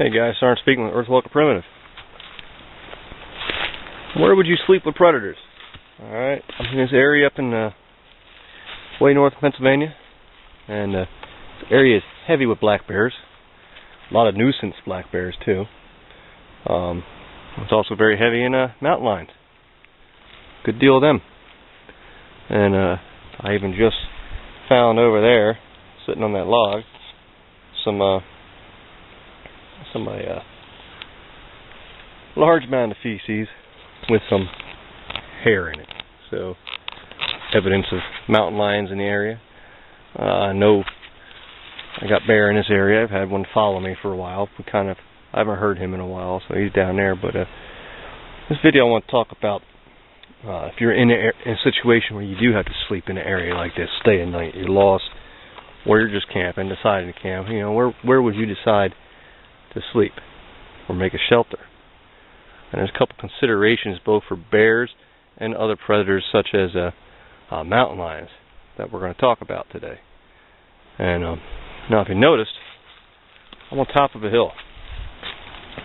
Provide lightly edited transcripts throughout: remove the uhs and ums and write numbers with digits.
Hey guys, Sergeant speaking with Earthwalker Primitive. Where would you sleep with predators? Alright, I'm in this area up in way north of Pennsylvania, and this area is heavy with black bears. A lot of nuisance black bears too. It's also very heavy in mountain lions. Good deal of them. And I even just found over there, sitting on that log, some large amount of feces with some hair in it. So, evidence of mountain lions in the area. I know I got bear in this area. I've had one follow me for a while. I haven't heard him in a while, so he's down there. But this video I want to talk about if you're in a situation where you do have to sleep in an area like this, stay a night, you're lost, or you're just camping, deciding to camp. You know, where would you decide to sleep or make a shelter? And there's a couple considerations both for bears and other predators such as mountain lions that we're going to talk about today. And now if you noticed, I'm on top of a hill.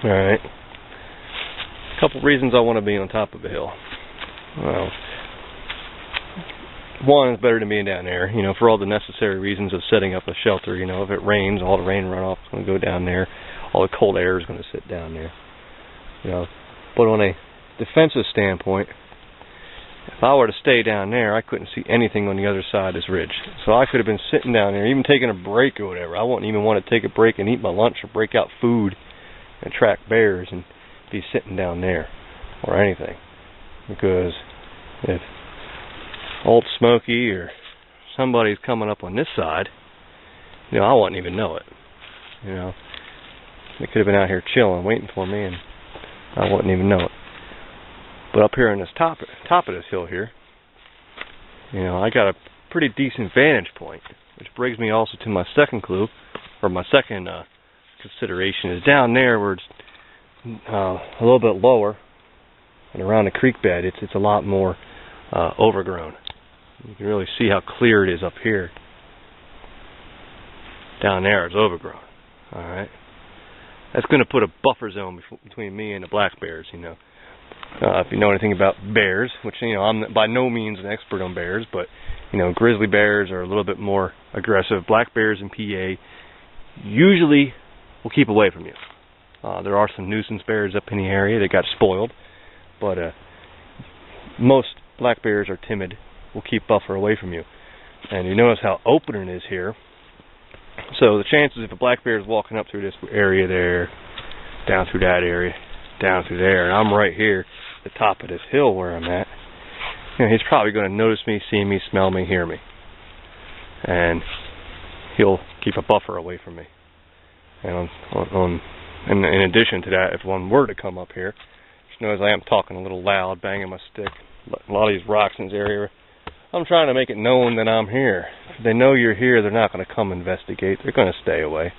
Alright. A couple reasons I want to be on top of a hill. Well, one, it's better than being down there, you know, for all the necessary reasons of setting up a shelter. You know, if it rains, all the rain runoff is going to go down there. All the cold air is going to sit down there. You know, but on a defensive standpoint, if I were to stay down there, I couldn't see anything on the other side of this ridge. So I could have been sitting down there, even taking a break or whatever. I wouldn't even want to take a break and eat my lunch or break out food and track bears and be sitting down there or anything. Because if Old Smoky or somebody's coming up on this side, you know, I wouldn't even know it. You know, they could have been out here chilling, waiting for me, and I wouldn't even know it. But up here on this top of this hill here, you know, I got a pretty decent vantage point, which brings me also to my second clue, or my second consideration is down there where it's a little bit lower and around the creek bed. It's a lot more overgrown. You can really see how clear it is up here. Down there it's overgrown. All right. That's going to put a buffer zone between me and the black bears, you know. If you know anything about bears, which, you know, I'm by no means an expert on bears, but, you know, grizzly bears are a little bit more aggressive. Black bears in PA usually will keep away from you. There are some nuisance bears up in the area that got spoiled, but most black bears are timid, will keep buffer away from you. And you notice how open it is here. So the chances if a black bear is walking up through this area there, down through that area, down through there, and I'm right here at the top of this hill where I'm at, you know, he's probably going to notice me, see me, smell me, hear me. And he'll keep a buffer away from me. And in addition to that, if one were to come up here, just notice I am talking a little loud, banging my stick. A lot of these rocks in this area, I'm trying to make it known that I'm here. If they know you're here, they're not going to come investigate. They're going to stay away.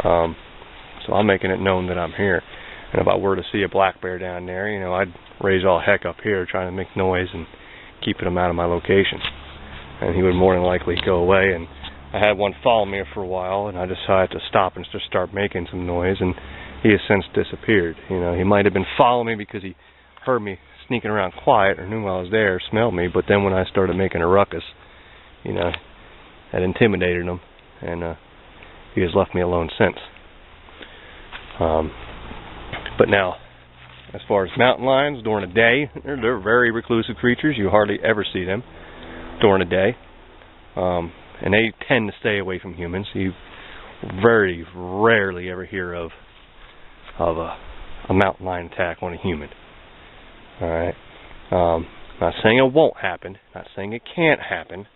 So I'm making it known that I'm here. And if I were to see a black bear down there, you know, I'd raise all heck up here trying to make noise and keeping him out of my location. And he would more than likely go away. And I had one follow me for a while, and I decided to stop and just start making some noise, and he has since disappeared. You know, he might have been following me because he heard me sneaking around quiet or knew I was there, smelled me, but then when I started making a ruckus, you know, that intimidated him, and he has left me alone since. But now, as far as mountain lions, during the day, they're very reclusive creatures. You hardly ever see them during the day. And they tend to stay away from humans. You very rarely ever hear of a mountain lion attack on a human. Alright. Not saying it won't happen. Not saying it can't happen.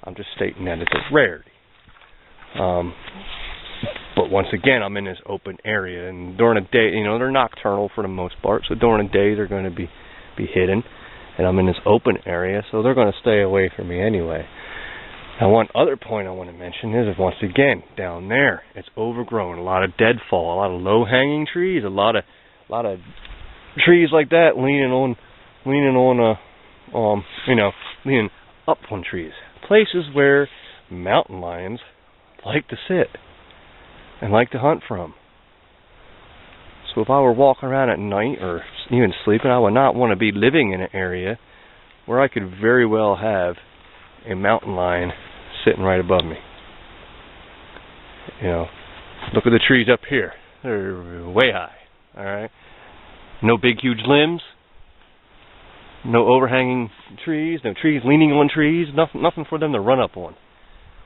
I'm just stating that it's a rarity. But once again, I'm in this open area, and during the day, you know, they're nocturnal for the most part, so during the day they're going to be hidden, and I'm in this open area, so they're going to stay away from me anyway. Now, one other point I want to mention is, once again, down there, it's overgrown. A lot of deadfall, a lot of low-hanging trees, a lot of trees like that leaning up on trees. Places where mountain lions like to sit and like to hunt from. So if I were walking around at night or even sleeping, I would not want to be living in an area where I could very well have a mountain lion sitting right above me. You know, look at the trees up here. They're way high. Alright? No big huge limbs. No overhanging trees. No trees leaning on trees. Nothing for them to run up on.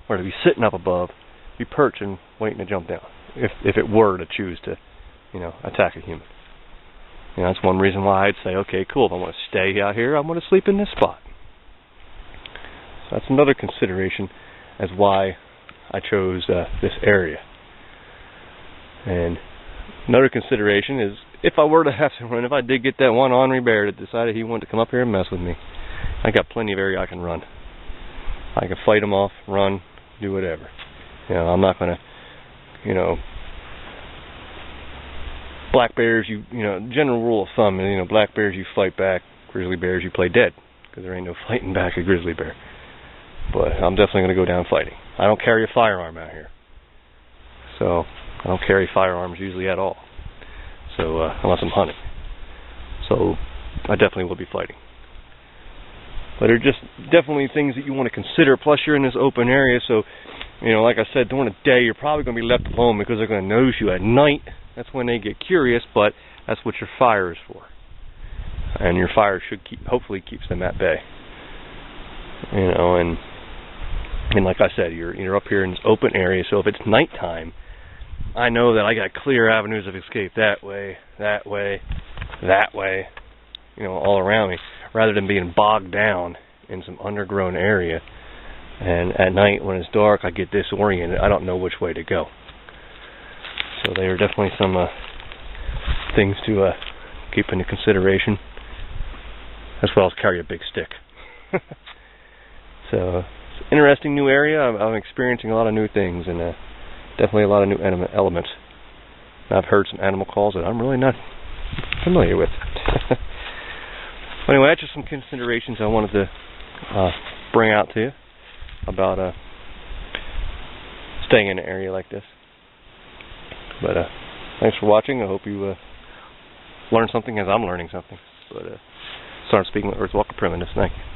Or to be sitting up above. Be perched and waiting to jump down. If it were to choose to, you know, attack a human. You know, that's one reason why I'd say, okay, cool, if I want to stay out here, I'm going to sleep in this spot. So that's another consideration as why I chose this area. And another consideration is if I were to have to run, if I did get that one ornery bear that decided he wanted to come up here and mess with me, I got plenty of area I can run. I can fight him off, run, do whatever. You know, I'm not going to, you know, black bears, you know, general rule of thumb is, you know, black bears you fight back, grizzly bears you play dead, because there ain't no fighting back a grizzly bear. But I'm definitely going to go down fighting. I don't carry a firearm out here, so I don't carry firearms usually at all. So unless I'm hunting, so I definitely will be fighting. But they're just definitely things that you want to consider. Plus, you're in this open area, so you know, like I said, during the day you're probably going to be left alone because they're going to notice you. At night, that's when they get curious, but that's what your fire is for. And your fire should hopefully keeps them at bay. You know, and like I said, you're up here in this open area, so if it's nighttime, I know that I got clear avenues of escape that way, that way, that way, you know, all around me, rather than being bogged down in some undergrown area. And at night, when it's dark, I get disoriented. I don't know which way to go. So there are definitely some things to keep into consideration, as well as carry a big stick. So it's an interesting new area. I'm experiencing a lot of new things, and definitely a lot of new elements. I've heard some animal calls that I'm really not familiar with. Anyway, that's just some considerations I wanted to bring out to you about staying in an area like this. But thanks for watching. I hope you learned something as I'm learning something. But start speaking with Earthwalker Primitive. Thank you.